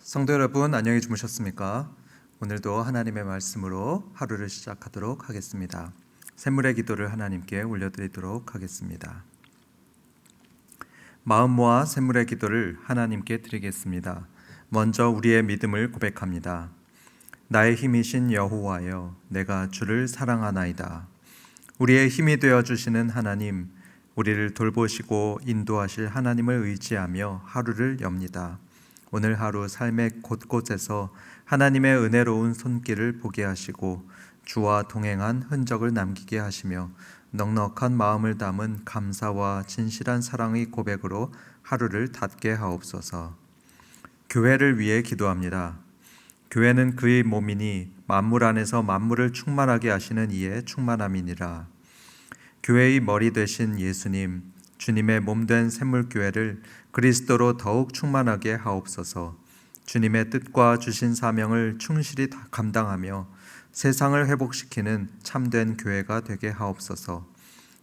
성도 여러분, 안녕히 주무셨습니까? 오늘도 하나님의 말씀으로 하루를 시작하도록 하겠습니다. 샘물의 기도를 하나님께 올려드리도록 하겠습니다. 마음 모아 샘물의 기도를 하나님께 드리겠습니다. 먼저 우리의 믿음을 고백합니다. 나의 힘이신 여호와여, 내가 주를 사랑하나이다. 우리의 힘이 되어 주시는 하나님, 우리를 돌보시고 인도하실 하나님을 의지하며 하루를 엽니다. 오늘 하루 삶의 곳곳에서 하나님의 은혜로운 손길을 보게 하시고 주와 동행한 흔적을 남기게 하시며 넉넉한 마음을 담은 감사와 진실한 사랑의 고백으로 하루를 닫게 하옵소서. 교회를 위해 기도합니다. 교회는 그의 몸이니 만물 안에서 만물을 충만하게 하시는 이의 충만함이니라. 교회의 머리 되신 예수님, 주님의 몸된 샘물교회를 그리스도로 더욱 충만하게 하옵소서. 주님의 뜻과 주신 사명을 충실히 감당하며 세상을 회복시키는 참된 교회가 되게 하옵소서.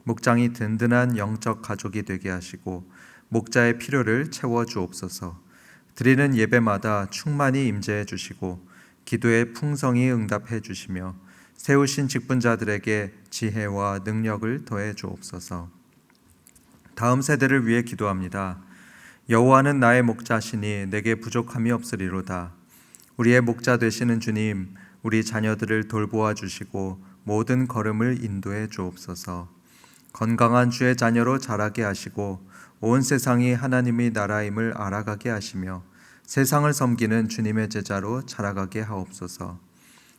목장이 든든한 영적 가족이 되게 하시고 목자의 필요를 채워주옵소서. 드리는 예배마다 충만히 임재해 주시고 기도에 풍성히 응답해 주시며 세우신 직분자들에게 지혜와 능력을 더해 주옵소서. 다음 세대를 위해 기도합니다. 여호와는 나의 목자시니 내게 부족함이 없으리로다. 우리의 목자 되시는 주님, 우리 자녀들을 돌보아 주시고 모든 걸음을 인도해 주옵소서. 건강한 주의 자녀로 자라게 하시고 온 세상이 하나님의 나라임을 알아가게 하시며 세상을 섬기는 주님의 제자로 자라가게 하옵소서.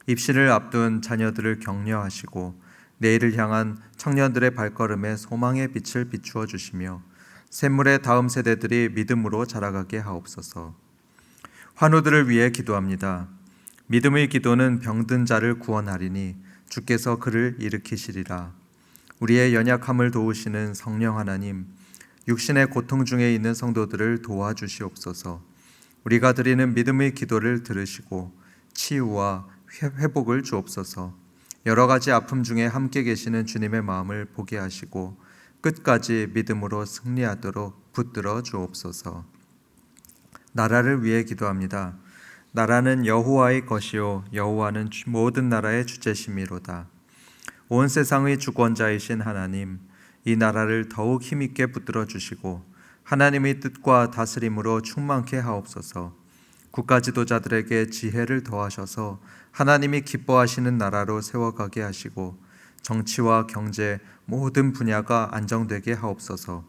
입시를 앞둔 자녀들을 격려하시고 내일을 향한 청년들의 발걸음에 소망의 빛을 비추어 주시며 샘물의 다음 세대들이 믿음으로 자라가게 하옵소서. 환우들을 위해 기도합니다. 믿음의 기도는 병든 자를 구원하리니 주께서 그를 일으키시리라. 우리의 연약함을 도우시는 성령 하나님, 육신의 고통 중에 있는 성도들을 도와주시옵소서. 우리가 드리는 믿음의 기도를 들으시고 치유와 회복을 주옵소서. 여러 가지 아픔 중에 함께 계시는 주님의 마음을 보게 하시고 끝까지 믿음으로 승리하도록 붙들어 주옵소서. 나라를 위해 기도합니다. 나라는 여호와의 것이요 여호와는 모든 나라의 주제심이로다. 온 세상의 주권자이신 하나님, 이 나라를 더욱 힘있게 붙들어 주시고 하나님의 뜻과 다스림으로 충만케 하옵소서. 국가 지도자들에게 지혜를 더하셔서 하나님이 기뻐하시는 나라로 세워가게 하시고 정치와 경제 모든 분야가 안정되게 하옵소서.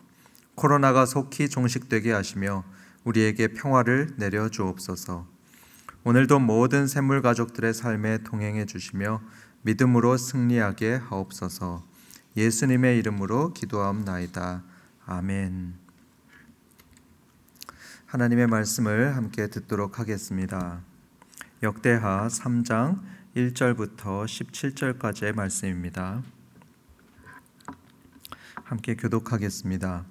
코로나가 속히 종식되게 하시며 우리에게 평화를 내려 주옵소서. 오늘도 모든 샘물 가족들의 삶에 동행해 주시며 믿음으로 승리하게 하옵소서. 예수님의 이름으로 기도하옵나이다. 아멘. 하나님의 말씀을 함께 듣도록 하겠습니다. 역대하 3장 1절부터 17절까지의 말씀입니다. 함께 교독하겠습니다.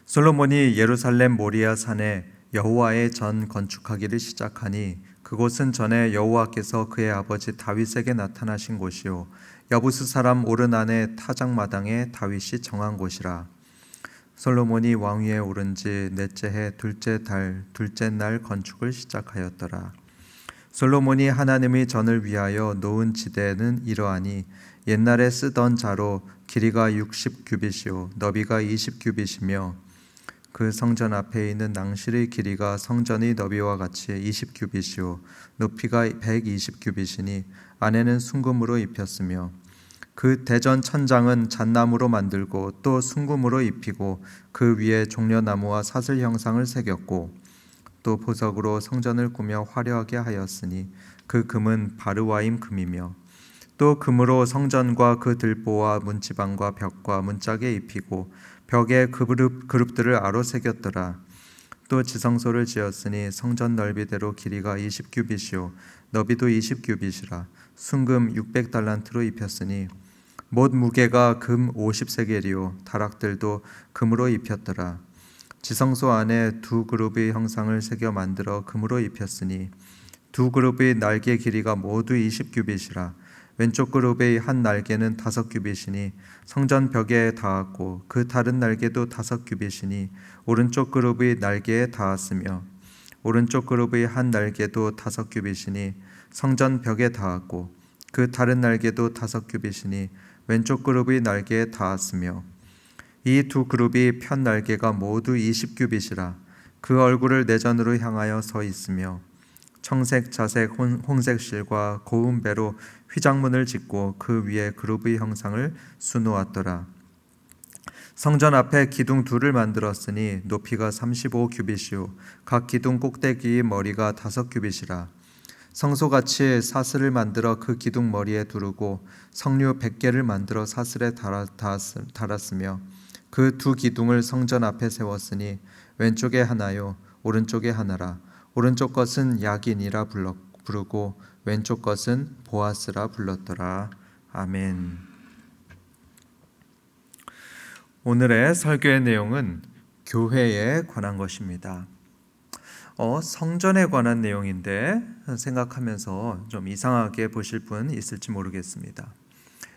솔로몬이 예루살렘 모리아 산에 여호와의 전 건축하기를 시작하니 그곳은 전에 여호와께서 그의 아버지 다윗에게 나타나신 곳이요 여부스 사람 오르난의 타작마당에 다윗이 정한 곳이라. 솔로몬이 왕위에 오른 지 넷째 해 둘째 달 둘째 날 건축을 시작하였더라. 솔로몬이 하나님의 전을 위하여 놓은 지대는 이러하니 옛날에 쓰던 자로 길이가 60규빗이요 너비가 20규빗이며 그 성전 앞에 있는 낭실의 길이가 성전의 너비와 같이 20규빗이요 높이가 120규빗이니 안에는 순금으로 입혔으며 그 대전 천장은 잣나무로 만들고 또 순금으로 입히고 그 위에 종려나무와 사슬 형상을 새겼고 또 보석으로 성전을 꾸며 화려하게 하였으니 그 금은 바르와임 금이며 또 금으로 성전과 그 들보와 문지방과 벽과 문짝에 입히고 벽에 그룹들을 아로 새겼더라. 또 지성소를 지었으니 성전 넓이대로 길이가 20규빗이요 너비도 20규빗이라 순금 600달란트로 입혔으니 못 무게가 금 50세겔이요 다락들도 금으로 입혔더라. 지성소 안에 두 그룹의 형상을 새겨 만들어 금으로 입혔으니 두 그룹의 날개 길이가 모두 20규빗이라. 왼쪽 그룹의 한 날개는 5규빗이니 성전 벽에 닿았고 그 다른 날개도 5규빗이니 오른쪽 그룹의 날개에 닿았으며 오른쪽 그룹의 한 날개도 5규빗이니 성전 벽에 닿았고 그 다른 날개도 5규빗이니 왼쪽 그룹의 날개에 닿았으며 이 두 그룹이 편 날개가 모두 20규빗이라 그 얼굴을 내전으로 향하여 서 있으며 청색, 자색, 홍색 실과 고운 배로 휘장문을 짓고 그 위에 그룹의 형상을 수놓았더라. 성전 앞에 기둥 둘을 만들었으니 높이가 35규빗이요 각 기둥 꼭대기의 머리가 5규빗이라. 성소같이 사슬을 만들어 그 기둥 머리에 두르고 석류 100개를 만들어 사슬에 달았으며 그 두 기둥을 성전 앞에 세웠으니 왼쪽에 하나요 오른쪽에 하나라. 오른쪽 것은 야긴이라 부르고 왼쪽 것은 보아스라 불렀더라. 아멘. 오늘의 설교의 내용은 교회에 관한 것입니다. 성전에 관한 내용인데 생각하면서 좀 이상하게 보실 분 있을지 모르겠습니다.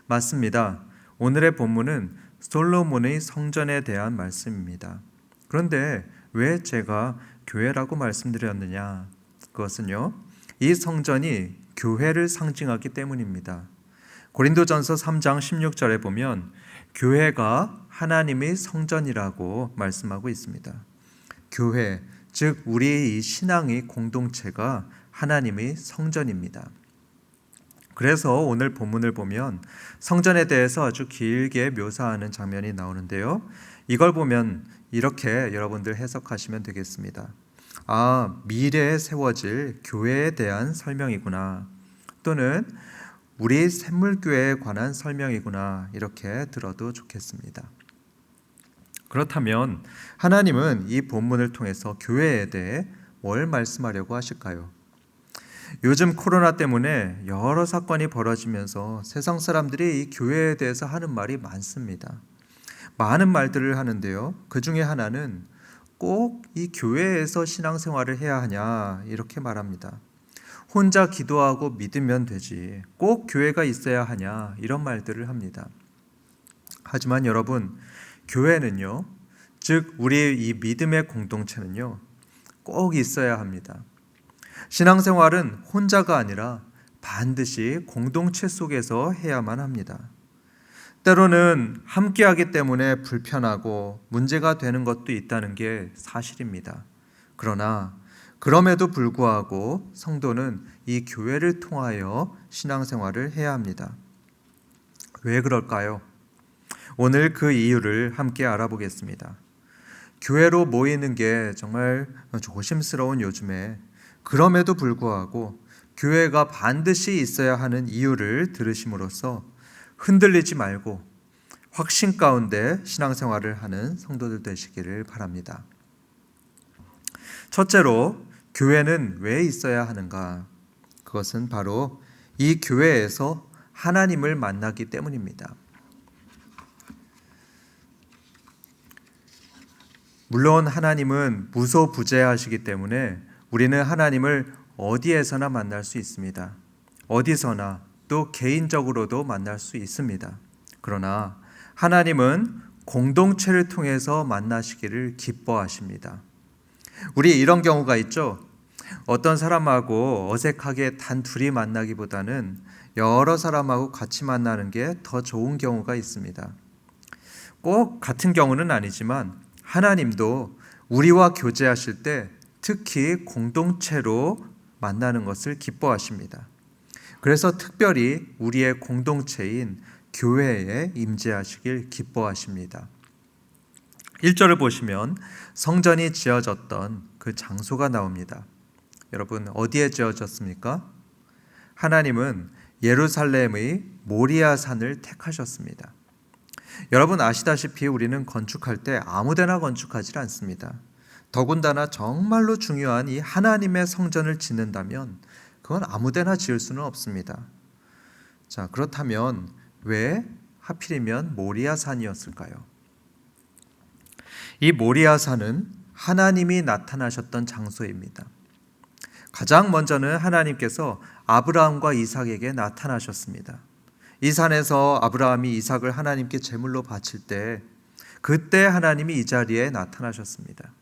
맞습니다. 오늘의 본문은 솔로몬의 성전에 대한 말씀입니다. 그런데 왜 제가 교회라고 말씀드렸느냐? 그것은요, 이 성전이 교회를 상징하기 때문입니다. 고린도전서 3장 16절에 보면 교회가 하나님의 성전이라고 말씀하고 있습니다. 교회, 즉 우리의 이 신앙의 공동체가 하나님의 성전입니다. 그래서 오늘 본문을 보면 성전에 대해서 아주 길게 묘사하는 장면이 나오는데요. 이걸 보면 이렇게 여러분들 해석하시면 되겠습니다. 미래에 세워질 교회에 대한 설명이구나. 또는 우리 샘물교회에 관한 설명이구나. 이렇게 들어도 좋겠습니다. 그렇다면 하나님은 이 본문을 통해서 교회에 대해 뭘 말씀하려고 하실까요? 요즘 코로나 때문에 여러 사건이 벌어지면서 세상 사람들이 이 교회에 대해서 하는 말이 많습니다. 많은 말들을 하는데요. 그 중에 하나는 꼭 이 교회에서 신앙생활을 해야 하냐 이렇게 말합니다. 혼자 기도하고 믿으면 되지 꼭 교회가 있어야 하냐 이런 말들을 합니다. 하지만 여러분, 교회는요, 즉 우리의 이 믿음의 공동체는요, 꼭 있어야 합니다. 신앙생활은 혼자가 아니라 반드시 공동체 속에서 해야만 합니다. 때로는 함께하기 때문에 불편하고 문제가 되는 것도 있다는 게 사실입니다. 그러나 그럼에도 불구하고 성도는 이 교회를 통하여 신앙생활을 해야 합니다. 왜 그럴까요? 오늘 그 이유를 함께 알아보겠습니다. 교회로 모이는 게 정말 조심스러운 요즘에 그럼에도 불구하고 교회가 반드시 있어야 하는 이유를 들으심으로써 흔들리지 말고 확신 가운데 신앙생활을 하는 성도들 되시기를 바랍니다. 첫째로 교회는 왜 있어야 하는가? 그것은 바로 이 교회에서 하나님을 만나기 때문입니다. 물론 하나님은 무소부재하시기 때문에 우리는 하나님을 어디에서나 만날 수 있습니다. 어디서나 또 개인적으로도 만날 수 있습니다. 그러나 하나님은 공동체를 통해서 만나시기를 기뻐하십니다. 우리 이런 경우가 있죠. 어떤 사람하고 어색하게 단 둘이 만나기보다는 여러 사람하고 같이 만나는 게 더 좋은 경우가 있습니다. 꼭 같은 경우는 아니지만 하나님도 우리와 교제하실 때 특히 공동체로 만나는 것을 기뻐하십니다. 그래서 특별히 우리의 공동체인 교회에 임재하시길 기뻐하십니다. 1절을 보시면 성전이 지어졌던 그 장소가 나옵니다. 여러분, 어디에 지어졌습니까? 하나님은 예루살렘의 모리아 산을 택하셨습니다. 여러분 아시다시피 우리는 건축할 때 아무데나 건축하지 않습니다. 더군다나 정말로 중요한 이 하나님의 성전을 짓는다면 그건 아무데나 지을 수는 없습니다. 자, 그렇다면 왜 하필이면 모리아 산이었을까요? 이 모리아 산은 하나님이 나타나셨던 장소입니다. 가장 먼저는 하나님께서 아브라함과 이삭에게 나타나셨습니다. 이 산에서 아브라함이 이삭을 하나님께 제물로 바칠 때 그때 하나님이 이 자리에 나타나셨습니다.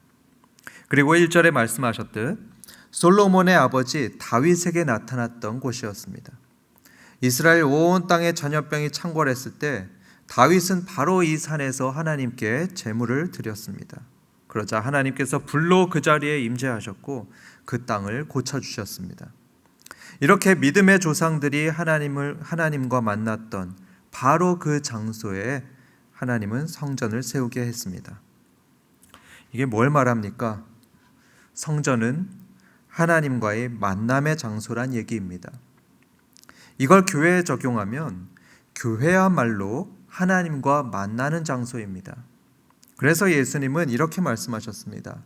그리고 1절에 말씀하셨듯 솔로몬의 아버지 다윗에게 나타났던 곳이었습니다. 이스라엘 온 땅에 전염병이 창궐했을 때 다윗은 바로 이 산에서 하나님께 제물을 드렸습니다. 그러자 하나님께서 불로 그 자리에 임재하셨고 그 땅을 고쳐주셨습니다. 이렇게 믿음의 조상들이 하나님과 만났던 바로 그 장소에 하나님은 성전을 세우게 했습니다. 이게 뭘 말합니까? 성전은 하나님과의 만남의 장소란 얘기입니다. 이걸 교회에 적용하면 교회야말로 하나님과 만나는 장소입니다. 그래서 예수님은 이렇게 말씀하셨습니다.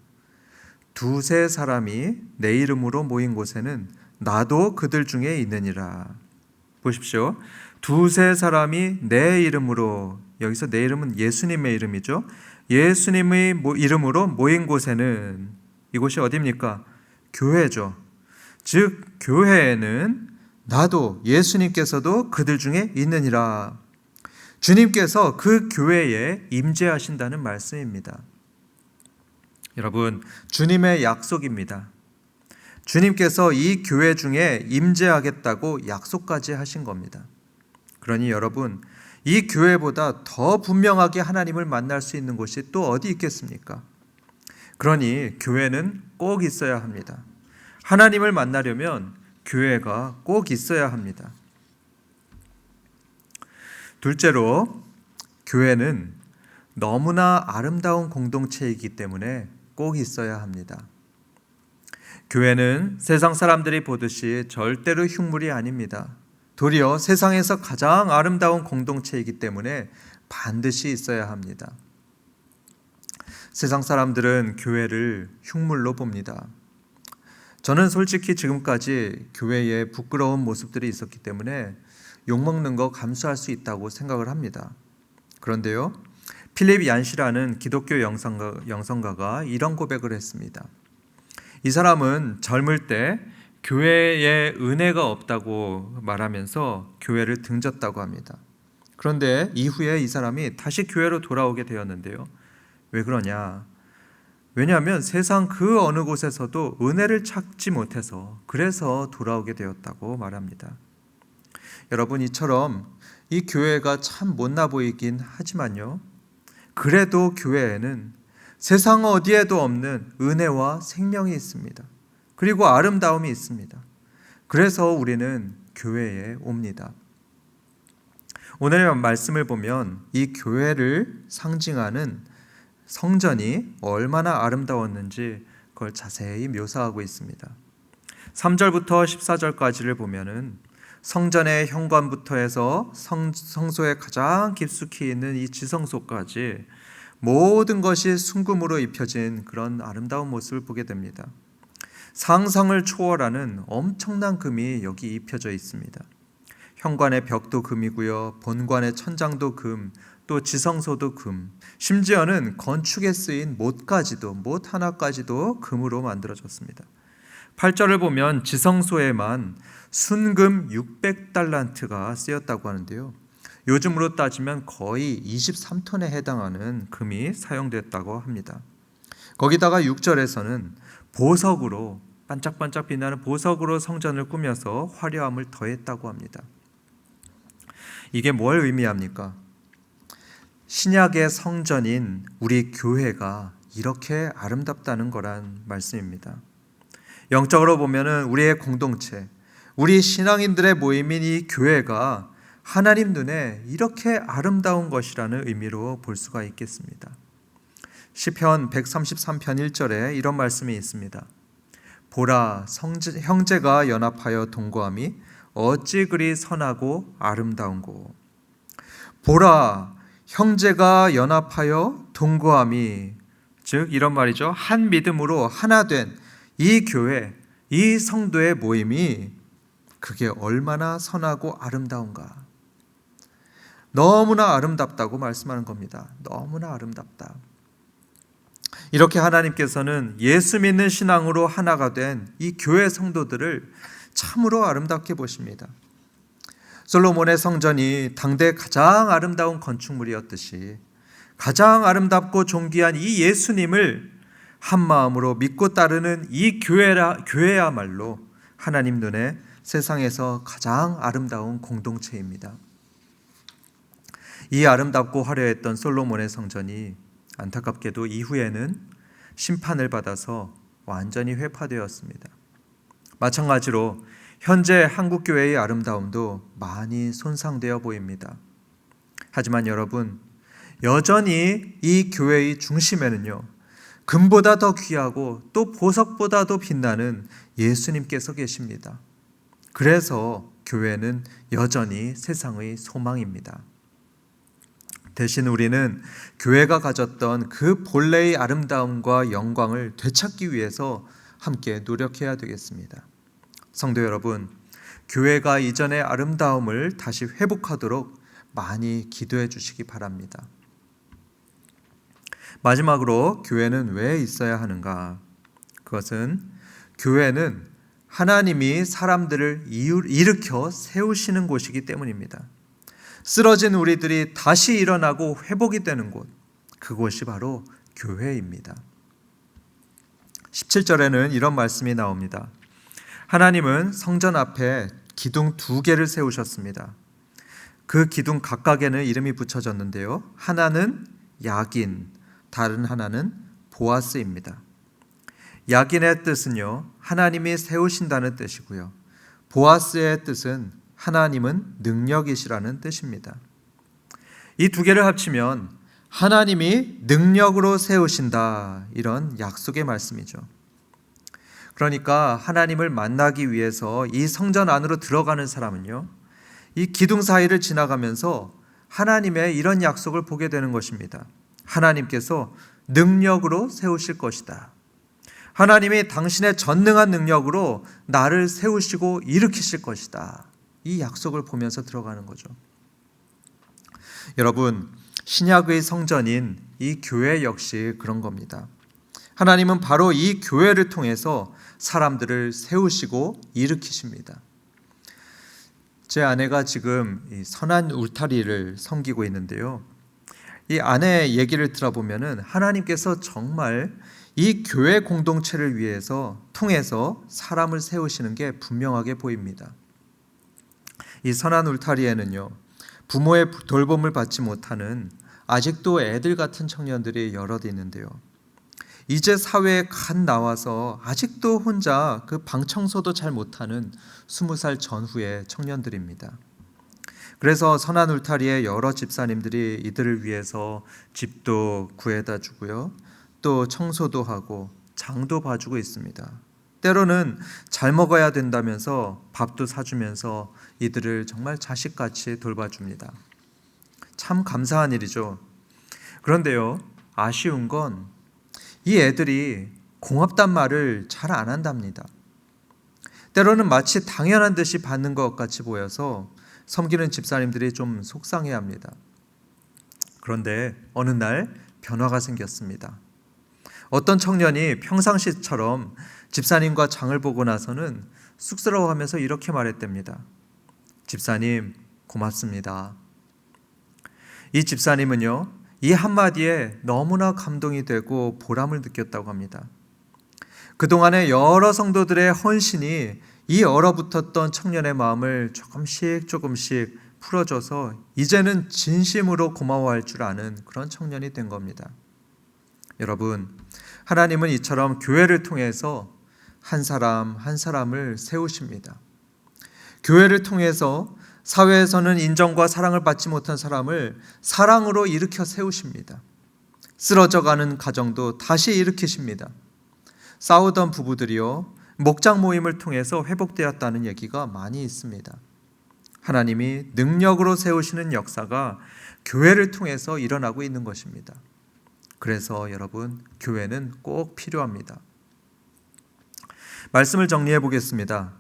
두세 사람이 내 이름으로 모인 곳에는 나도 그들 중에 있느니라. 보십시오. 두세 사람이 내 이름으로, 여기서 내 이름은 예수님의 이름이죠. 예수님의 이름으로 모인 곳에는, 이곳이 어디입니까? 교회죠. 즉 교회에는 나도, 예수님께서도 그들 중에 있느니라. 주님께서 그 교회에 임재하신다는 말씀입니다. 여러분, 주님의 약속입니다. 주님께서 이 교회 중에 임재하겠다고 약속까지 하신 겁니다. 그러니 여러분, 이 교회보다 더 분명하게 하나님을 만날 수 있는 곳이 또 어디 있겠습니까? 그러니 교회는 꼭 있어야 합니다. 하나님을 만나려면 교회가 꼭 있어야 합니다. 둘째로, 교회는 너무나 아름다운 공동체이기 때문에 꼭 있어야 합니다. 교회는 세상 사람들이 보듯이 절대로 흉물이 아닙니다. 도리어 세상에서 가장 아름다운 공동체이기 때문에 반드시 있어야 합니다. 세상 사람들은 교회를 흉물로 봅니다. 저는 솔직히 지금까지 교회에 부끄러운 모습들이 있었기 때문에 욕먹는 거 감수할 수 있다고 생각을 합니다. 그런데요, 필립 얀시라는 기독교 영성가가 이런 고백을 했습니다. 이 사람은 젊을 때 교회에 은혜가 없다고 말하면서 교회를 등졌다고 합니다. 그런데 이후에 이 사람이 다시 교회로 돌아오게 되었는데요. 왜 그러냐? 왜냐하면 세상 그 어느 곳에서도 은혜를 찾지 못해서, 그래서 돌아오게 되었다고 말합니다. 여러분, 이처럼 이 교회가 참 못나 보이긴 하지만요, 그래도 교회에는 세상 어디에도 없는 은혜와 생명이 있습니다. 그리고 아름다움이 있습니다. 그래서 우리는 교회에 옵니다. 오늘의 말씀을 보면 이 교회를 상징하는 성전이 얼마나 아름다웠는지 그걸 자세히 묘사하고 있습니다. 3절부터 14절까지를 보면은 성전의 현관부터 해서 성소에 가장 깊숙이 있는 이 지성소까지 모든 것이 순금으로 입혀진 그런 아름다운 모습을 보게 됩니다. 상상을 초월하는 엄청난 금이 여기 입혀져 있습니다. 현관의 벽도 금이고요, 본관의 천장도 금, 또 지성소도 금, 심지어는 건축에 쓰인 못 하나까지도 금으로 만들어졌습니다. 8절을 보면 지성소에만 순금 600달란트가 쓰였다고 하는데요, 요즘으로 따지면 거의 23톤에 해당하는 금이 사용됐다고 합니다. 거기다가 6절에서는 보석으로, 반짝반짝 빛나는 보석으로 성전을 꾸며서 화려함을 더했다고 합니다. 이게 뭘 의미합니까? 신약의 성전인 우리 교회가 이렇게 아름답다는 거란 말씀입니다. 영적으로 보면은 우리의 공동체, 우리 신앙인들의 모임인 이 교회가 하나님 눈에 이렇게 아름다운 것이라는 의미로 볼 수가 있겠습니다. 시편 133편 1절에 이런 말씀이 있습니다. 보라, 형제가 연합하여 동거함이 어찌 그리 선하고 아름다운고. 보라, 형제가 연합하여 동거함이, 즉 이런 말이죠. 한 믿음으로 하나 된 이 교회, 이 성도의 모임이 그게 얼마나 선하고 아름다운가. 너무나 아름답다고 말씀하는 겁니다. 너무나 아름답다. 이렇게 하나님께서는 예수 믿는 신앙으로 하나가 된 이 교회 성도들을 참으로 아름답게 보십니다. 솔로몬의 성전이 당대 가장 아름다운 건축물이었듯이 가장 아름답고 존귀한 이 예수님을 한 마음으로 믿고 따르는 이 교회야말로 하나님 눈에 세상에서 가장 아름다운 공동체입니다. 이 아름답고 화려했던 솔로몬의 성전이 안타깝게도 이후에는 심판을 받아서 완전히 회파되었습니다. 마찬가지로 현재 한국교회의 아름다움도 많이 손상되어 보입니다. 하지만 여러분, 여전히 이 교회의 중심에는요, 금보다 더 귀하고 또 보석보다 더 빛나는 예수님께서 계십니다. 그래서 교회는 여전히 세상의 소망입니다. 대신 우리는 교회가 가졌던 그 본래의 아름다움과 영광을 되찾기 위해서 함께 노력해야 되겠습니다. 성도 여러분, 교회가 이전의 아름다움을 다시 회복하도록 많이 기도해 주시기 바랍니다. 마지막으로 교회는 왜 있어야 하는가? 그것은 교회는 하나님이 사람들을 일으켜 세우시는 곳이기 때문입니다. 쓰러진 우리들이 다시 일어나고 회복이 되는 곳, 그곳이 바로 교회입니다. 17절에는 이런 말씀이 나옵니다. 하나님은 성전 앞에 기둥 2개를 세우셨습니다. 그 기둥 각각에는 이름이 붙여졌는데요. 하나는 야긴, 다른 하나는 보아스입니다. 야긴의 뜻은요, 하나님이 세우신다는 뜻이고요. 보아스의 뜻은 하나님은 능력이시라는 뜻입니다. 이 2개를 합치면 하나님이 능력으로 세우신다, 이런 약속의 말씀이죠. 그러니까 하나님을 만나기 위해서 이 성전 안으로 들어가는 사람은요, 이 기둥 사이를 지나가면서 하나님의 이런 약속을 보게 되는 것입니다. 하나님께서 능력으로 세우실 것이다. 하나님이 당신의 전능한 능력으로 나를 세우시고 일으키실 것이다. 이 약속을 보면서 들어가는 거죠. 여러분, 신약의 성전인 이 교회 역시 그런 겁니다. 하나님은 바로 이 교회를 통해서 사람들을 세우시고 일으키십니다. 제 아내가 지금 이 선한 울타리를 섬기고 있는데요. 이 아내의 얘기를 들어보면은 하나님께서 정말 이 교회 공동체를 통해서 사람을 세우시는 게 분명하게 보입니다. 이 선한 울타리에는요, 부모의 돌봄을 받지 못하는 아직도 애들 같은 청년들이 여럿 있는데요. 이제 사회에 갓 나와서 아직도 혼자 그 방 청소도 잘 못하는 20살 전후의 청년들입니다. 그래서 선한 울타리에 여러 집사님들이 이들을 위해서 집도 구해다 주고요, 또 청소도 하고 장도 봐주고 있습니다. 때로는 잘 먹어야 된다면서 밥도 사주면서 이들을 정말 자식같이 돌봐줍니다. 참 감사한 일이죠. 그런데요, 아쉬운 건 이 애들이 고맙단 말을 잘 안 한답니다. 때로는 마치 당연한 듯이 받는 것 같이 보여서 섬기는 집사님들이 좀 속상해합니다. 그런데 어느 날 변화가 생겼습니다. 어떤 청년이 평상시처럼 집사님과 장을 보고 나서는 쑥스러워하면서 이렇게 말했답니다. 집사님, 고맙습니다. 이 집사님은요, 이 한마디에 너무나 감동이 되고 보람을 느꼈다고 합니다. 그동안에 여러 성도들의 헌신이 이 얼어붙었던 청년의 마음을 조금씩 풀어줘서 이제는 진심으로 고마워할 줄 아는 그런 청년이 된 겁니다. 여러분, 하나님은 이처럼 교회를 통해서 한 사람 한 사람을 세우십니다. 교회를 통해서 사회에서는 인정과 사랑을 받지 못한 사람을 사랑으로 일으켜 세우십니다. 쓰러져가는 가정도 다시 일으키십니다. 싸우던 부부들이요, 목장 모임을 통해서 회복되었다는 얘기가 많이 있습니다. 하나님이 능력으로 세우시는 역사가 교회를 통해서 일어나고 있는 것입니다. 그래서 여러분, 교회는 꼭 필요합니다. 말씀을 정리해 보겠습니다.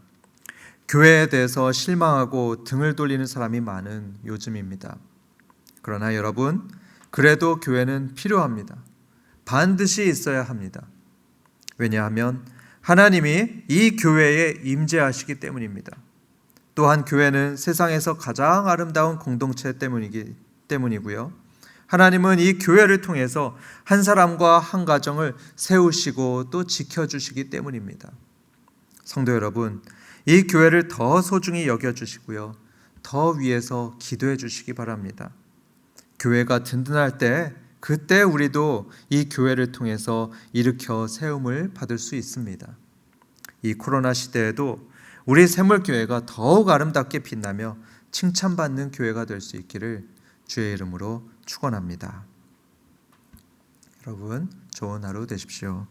교회에 대해서 실망하고 등을 돌리는 사람이 많은 요즘입니다. 그러나 여러분, 그래도 교회는 필요합니다. 반드시 있어야 합니다. 왜냐하면 하나님이 이 교회에 임재하시기 때문입니다. 또한 교회는 세상에서 가장 아름다운 공동체 때문이고요. 하나님은 이 교회를 통해서 한 사람과 한 가정을 세우시고 또 지켜주시기 때문입니다. 성도 여러분, 이 교회를 더 소중히 여겨주시고요, 더 위해서 기도해 주시기 바랍니다. 교회가 든든할 때 그때 우리도 이 교회를 통해서 일으켜 세움을 받을 수 있습니다. 이 코로나 시대에도 우리 샘물교회가 더욱 아름답게 빛나며 칭찬받는 교회가 될 수 있기를 주의 이름으로 축원합니다. 여러분, 좋은 하루 되십시오.